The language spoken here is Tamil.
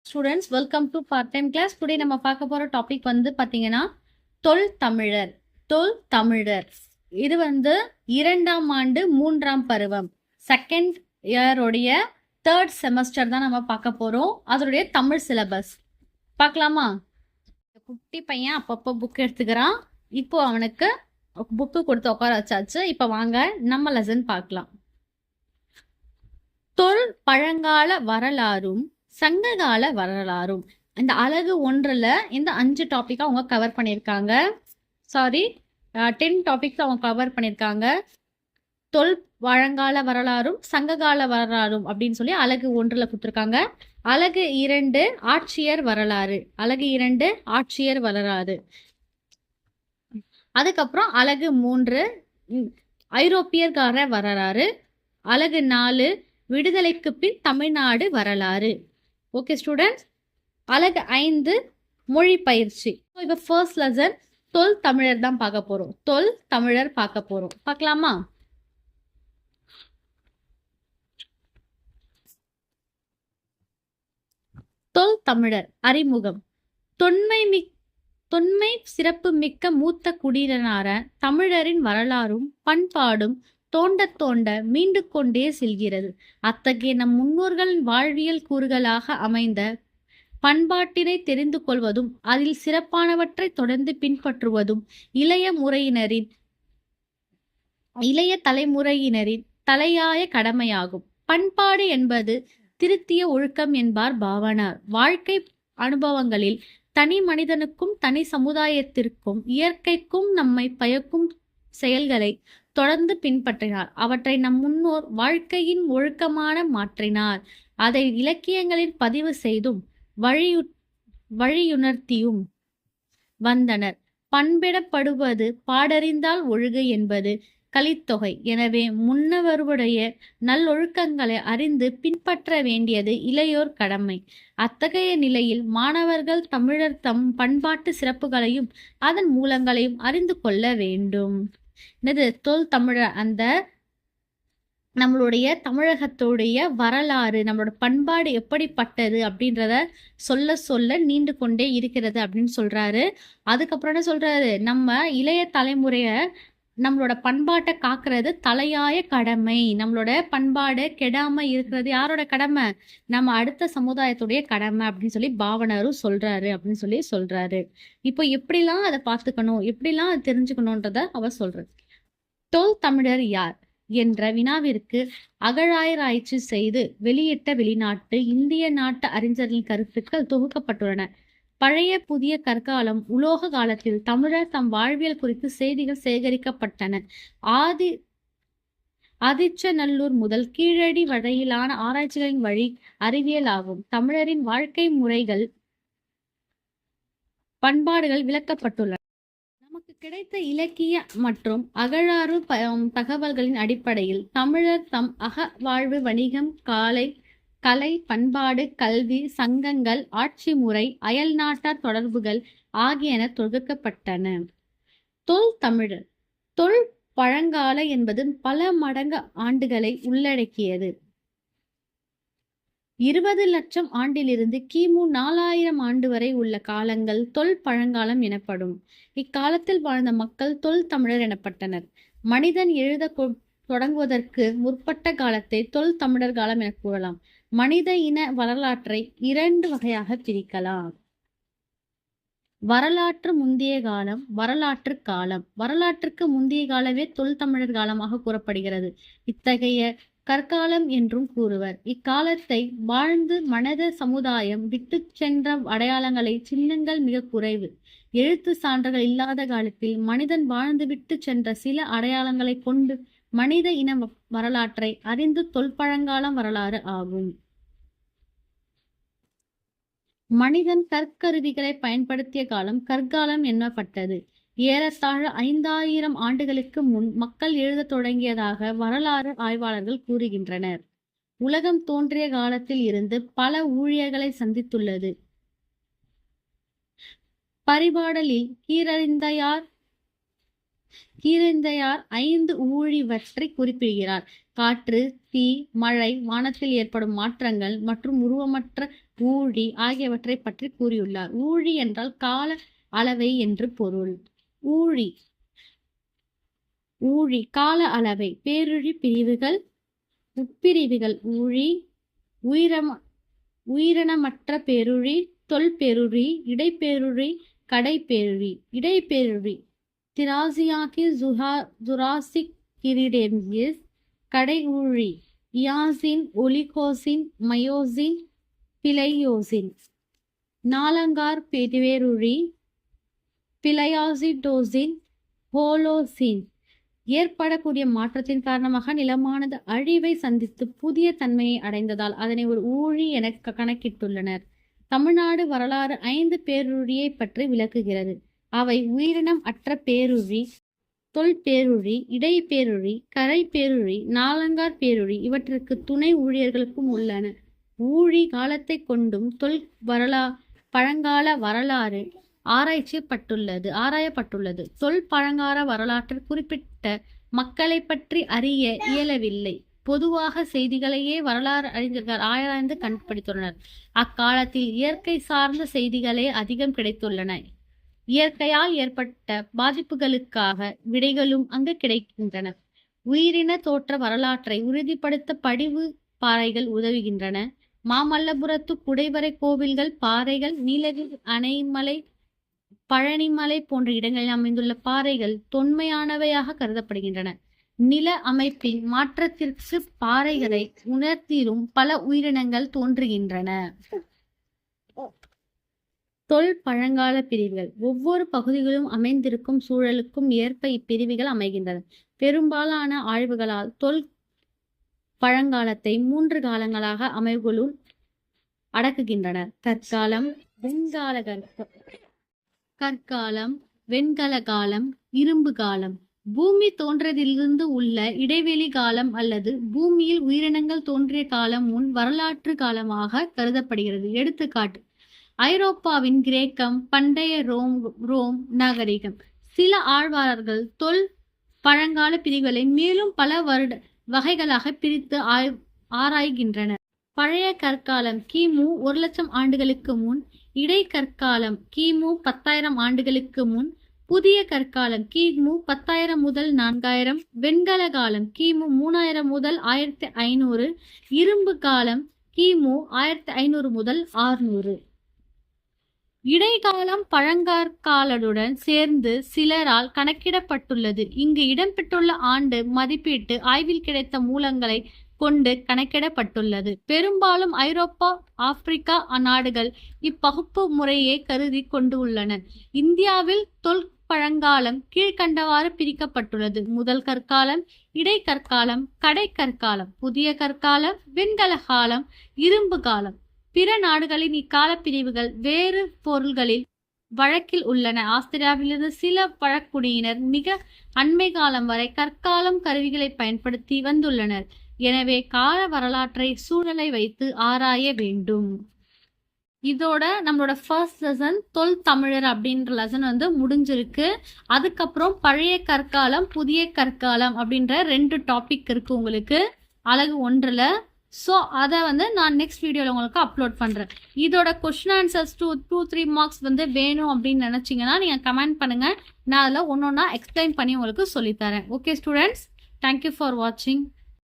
Students, welcome to part time class. Today நம்ம பார்க்க போற டாபிக் வந்து பாத்தீங்கன்னா தொல் தமிழர். தொல் தமிழர் இது வந்து 2ஆம் ஆண்டு 3ஆம் பருவம் செகண்ட் இயருடைய தேர்ட் செமஸ்டர் தான் நம்ம பார்க்க போறோம். அதனுடைய தமிழ் சிலபஸ் பார்க்கலாமா? குட்டி பையன் அப்பப்போ புக் எடுத்துக்கிறான். இப்போ அவனுக்கு புக்கு கொடுத்து உட்கார வச்சாச்சு. இப்போ வாங்க நம்ம லெசன் பார்க்கலாம். தொல் பழங்கால வரலாறும் சங்ககால வரலாறும். இந்த அலகு 1ல இந்த 5 டாபிக் அவங்க கவர் பண்ணியிருக்காங்க. சாரி, 10 டாபிக்ஸ் அவங்க கவர் பண்ணியிருக்காங்க. தொல் பழங்கால வரலாறும் சங்ககால வரலாறும் அப்படின்னு சொல்லி அலகு 1ல கொடுத்துருக்காங்க. அலகு 2 ஆட்சியர் வரலாறு. அலகு 2 ஆட்சியர் வரலாறு. அதுக்கப்புறம் அலகு 3 ஐரோப்பியர்கார வரலாறு. அலகு 4 விடுதலைக்கு பின் தமிழ்நாடு வரலாறு. ஓகே ஸ்டூடெண்ட்ஸ், அலகு 5 மொழி பயிற்சி. இப்போ ஃபர்ஸ்ட் லெசன் தொல் தமிழர் தான் பார்க்க போறோம். தொல் தமிழர் பார்க்க போறோம். பார்க்கலாமா? தொல் தமிழர் அறிமுகம். தொன்மை சிறப்பு மிக்க மூத்த குடியினரான தமிழரின் வரலாறும் பண்பாடும் தோண்ட தோண்ட மீண்டு கொண்டே செல்கிறது. அத்தகைய நம் முன்னோர்களின் வாழ்வியல் கூறுகளாக அமைந்த பண்பாட்டினை தெரிந்து கொள்வதும் அதில் சிறப்பானவற்றை தொடர்ந்து பின்பற்றுவதும் இளைய தலைமுறையினரின் தலையாய கடமையாகும். பண்பாடு என்பது திருத்திய ஒழுக்கம் என்பார் பாவனார். வாழ்க்கை அனுபவங்களில் தனி மனிதனுக்கும் தனி சமுதாயத்திற்கும் இயற்கைக்கும் நம்மை பயக்கும் செயல்களை தொடர்ந்து பின்பற்றினார். அவற்றை நம் முன்னோர் வாழ்க்கையின் ஒழுக்கமான மாற்றினார். அதை இலக்கியங்களில் பதிவு செய்தும் வழியுணர்த்தியும் வந்தனர். பண்பிடப்படுவது பாடறிந்தால் ஒழுகு என்பது கலித்தொகை. எனவே முன்னவருடைய நல்லொழுக்கங்களை அறிந்து பின்பற்ற வேண்டியது இளையோர் கடமை. அத்தகைய நிலையில் மாணவர்கள் தமிழர் தம் பண்பாட்டு சிறப்புகளையும் அதன் மூலங்களையும் அறிந்து கொள்ள வேண்டும். என்னது தொல் தமிழர்? அந்த நம்மளுடைய தமிழகத்துடைய வரலாறு, நம்மளோட பண்பாடு எப்படிப்பட்டது அப்படின்றத சொல்ல சொல்ல நீண்டு கொண்டே இருக்கிறது அப்படின்னு சொல்றாரு. அதுக்கப்புறம் என்ன சொல்றாரு? நம்ம இளைய தலைமுறைய நம்மளோட பண்பாட்டை காக்குறது தலையாய கடமை. நம்மளோட பண்பாடு கெடாம இருக்கிறது யாரோட கடமை? நம்ம அடுத்த சமுதாயத்துடைய கடமை அப்படின்னு சொல்லி பாவனரும் சொல்றாரு அப்படின்னு சொல்லி சொல்றாரு. இப்போ எப்படிலாம் அதை பார்த்துக்கணும், எப்படிலாம் அதை தெரிஞ்சுக்கணுன்றத அவர் சொல்றாரு. தொல் தமிழர் யார் என்ற வினாவிற்கு அகழாராய்ச்சி செய்து வெளியிட்ட வெளிநாட்டு இந்திய நாட்டு அறிஞர்களின் கருத்துக்கள் தொகுக்கப்பட்டுள்ளன. பழைய புதிய கற்காலம் உலோக காலத்தில் தமிழர் தம் வாழ்வியல் குறித்து செய்திகள் சேகரிக்கப்பட்டன. ஆதிச்சநல்லூர் முதல் கீழடி வரையிலான ஆராய்ச்சிகளின் வழி அறிவியல் ஆகும். தமிழரின் வாழ்க்கை முறைகள் பண்பாடுகள் விளக்கப்பட்டுள்ளன. நமக்கு கிடைத்த இலக்கிய மற்றும் அகழாறு தகவல்களின் அடிப்படையில் தமிழர் தம் வாழ்வு வணிகம் கலை பண்பாடு கல்வி சங்கங்கள் ஆட்சி முறை அயல் நாட்டார் தொடர்புகள் ஆகியன தொகுக்கப்பட்டன. தொல் தமிழர். தொல் பழங்கால என்பது பல மடங்கு ஆண்டுகளை உள்ளடக்கியது. 20 லட்சம் ஆண்டிலிருந்து கிமு 4000 ஆண்டு வரை உள்ள காலங்கள் தொல் பழங்காலம் எனப்படும். இக்காலத்தில் வாழ்ந்த மக்கள் தொல் தமிழர் எனப்பட்டனர். மனிதன் எழுத தொடங்குவதற்கு முற்பட்ட காலத்தை தொல் தமிழர் காலம் என கூறலாம். மனித இன வரலாற்றை 2 வகையாக பிரிக்கலாம். வரலாற்று முந்தைய காலம், வரலாற்று காலம். வரலாற்றுக்கு முந்தைய காலமே தொல் தமிழர் காலமாக கூறப்படுகிறது. இத்தகைய கற்காலம் என்றும் கூறுவர். இக்காலத்தை வாழ்ந்து மனித சமுதாயம் விட்டு சென்ற அடையாளங்களை சின்னங்கள் மிக குறைவு. எழுத்து சான்றுகள் இல்லாத காலத்தில் மனிதன் வாழ்ந்து விட்டு சென்ற சில அடையாளங்களை கொண்டு மனித இன வரலாற்றை அறிந்து தொல்பழங்காலம் வரலாறு ஆகும். மனிதன் கற்கருவிகளை பயன்படுத்திய காலம் கற்காலம் எனப்பட்டது. ஏறத்தாழ 5000 ஆண்டுகளுக்கு முன் மக்கள் எழுத தொடங்கியதாக வரலாறு ஆய்வாளர்கள் கூறுகின்றனர். உலகம் தோன்றிய காலத்தில் இருந்து பல ஊழியர்களை சந்தித்துள்ளது. பரிபாடலில் கீரந்தையார் 5 ஊழிவற்றை குறிப்பிடுகிறார். காற்று, தீ, மழை, வானத்தில் ஏற்படும் மாற்றங்கள் மற்றும் உருவமற்ற ஊழி ஆகியவற்றை பற்றி கூறியுள்ளார். ஊழி என்றால் கால அளவை என்று பொருள். ஊழி ஊழி கால அளவை. பேருழி பிரிவுகள். உட்பிரிவுகள். ஊழி, உயிரினமற்ற பேருழி, தொல்பேருழி, இடைப்பேருழி, கடைப்பேருழி. இடைப்பேருழி திராசியாக்கி ஜுராசிக் கிரிடேமியஸ். கடை ஊழி இயாசின், ஒலிகோசின், மயோசின், பிளையோசின். நாலங்கார் பேருழி பிளையாசிடோசின், ஹோலோசின். ஏற்படக்கூடிய மாற்றத்தின் காரணமாக நிலமானது அழிவை சந்தித்து புதிய தன்மையை அடைந்ததால் அதனை ஒரு ஊழி என கணக்கிட்டுள்ளனர். தமிழ்நாடு வரலாறு 5 பேருழியை பற்றி விளக்குகிறது. அவை உயிரினம் அற்ற பேருழி, தொல்பேருழி, இடைப்பேருழி, கரைப்பேருழி, நாலங்கார் பேருழி. இவற்றிற்கு துணை ஊழியர்களுக்கும் உள்ளன. ஊழி காலத்தை கொண்டும் பழங்கால வரலாறு ஆராயப்பட்டுள்ளது. பழங்கால வரலாற்றில் குறிப்பிட்ட மக்களை பற்றி அறிய இயலவில்லை. பொதுவாக செய்திகளையே வரலாறு அறிஞர்கள் ஆராய்ந்து கண்டுபிடித்துள்ளனர். அக்காலத்தில் இயற்கை சார்ந்த செய்திகளே அதிகம் கிடைத்துள்ளன. இயற்கையால் ஏற்பட்ட பாதிப்புகளுக்காக விடைகளும் அங்கு கிடைக்கின்றன. உயிரின தோற்ற வரலாற்றை உறுதிப்படுத்த படிவு பாறைகள் உதவுகின்றன. மாமல்லபுரத்து குடைவரை கோவில்கள், பாறைகள், நீலகிரி அணைமலை, பழனிமலை போன்ற இடங்களில் அமைந்துள்ள பாறைகள் தொன்மையானவையாக கருதப்படுகின்றன. நில அமைப்பின் மாற்றத்திற்கு பாறைகளை உணர்த்திடும் பல உயிரினங்கள் தோன்றுகின்றன. பழங்கால பிரிவுகள். ஒவ்வொரு பகுதிகளும் அமைந்திருக்கும் சூழலுக்கும் ஏற்ப இப்பிரிவுகள் அமைகின்றன. பெரும்பாலான ஆய்வுகளால் பழங்காலத்தை 3 காலங்களாக அமைவுகளுள் அடக்குகின்றனர். கற்காலம், வெண்கல காலம், இரும்பு காலம். பூமி தோன்றதிலிருந்து உள்ள இடைவெளி காலம் அல்லது பூமியில் உயிரினங்கள் தோன்றிய காலம் முன் வரலாற்று காலமாக கருதப்படுகிறது. எடுத்துக்காட்டு: ஐரோப்பாவின் கிரேக்கம், பண்டைய ரோம் நாகரிகம். சில ஆய்வாளர்கள் பழங்கால பிரிவுகளை மேலும் பல வகைகளாக பிரித்து ஆராய்கின்றனர். பழைய கற்காலம் கிமு 1,00,000 ஆண்டுகளுக்கு முன், இடைக்கற்காலம் கிமு 10,000 ஆண்டுகளுக்கு முன், புதிய கற்காலம் கிமு 10,000 முதல் 4,000, வெண்கல காலம் கிமு 3,000 முதல் 1,500, இரும்பு காலம் கிமு 1,500 முதல் 600. இடைக்காலம் பழங்கற்காலத்துடன் சேர்ந்து சிலரால் கணக்கிடப்பட்டுள்ளது. இங்கு இடம்பெற்றுள்ள ஆண்டு மதிப்பீட்டு ஆய்வில் கிடைத்த மூலங்களை கொண்டு கணக்கிடப்பட்டுள்ளது. பெரும்பாலும் ஐரோப்பா, ஆப்பிரிக்கா நாடுகள் இப்பகுப்பு முறையை கருதி கொண்டு உள்ளன. இந்தியாவில் பழங்காலம் கீழ்கண்டவாறு பிரிக்கப்பட்டுள்ளது. முதல் கற்காலம், இடைக்கற்காலம், கடைக்கற்காலம், புதிய கற்காலம், வெண்கல காலம், இரும்பு காலம். பிற நாடுகளின் இக்கால பிரிவுகள் வேறு பொருள்களில் வழக்கில் உள்ளன. ஆஸ்திரேலியாவிலிருந்து சில பழக்குடியினர் மிக அண்மை காலம் வரை கற்காலம் கருவிகளை பயன்படுத்தி வந்துள்ளனர். எனவே கால வரலாற்றை சூழலை வைத்து ஆராய வேண்டும். இதோட நம்மளோட ஃபர்ஸ்ட் லெசன் தமிழர் அப்படின்ற லெசன் முடிஞ்சிருக்கு. அதுக்கப்புறம் பழைய கற்காலம், புதிய கற்காலம் அப்படின்ற 2 டாபிக் இருக்கு உங்களுக்கு அலகு 1ல். ஸோ அதை நான் நெக்ஸ்ட் வீடியோவில் உங்களுக்கு அப்லோட் பண்ணுறேன். இதோட கொஸ்டின் ஆன்சர்ஸ் 2-3 மார்க்ஸ் வேணும் அப்படின்னு நினச்சிங்கன்னா நீங்கள் கமெண்ட் பண்ணுங்கள். நான் அதில் ஒன்று ஒன்றா எக்ஸ்பிளைன் பண்ணி உங்களுக்கு சொல்லித்தரேன். ஓகே ஸ்டூடெண்ட்ஸ், தேங்க்யூ ஃபார் வாட்சிங்.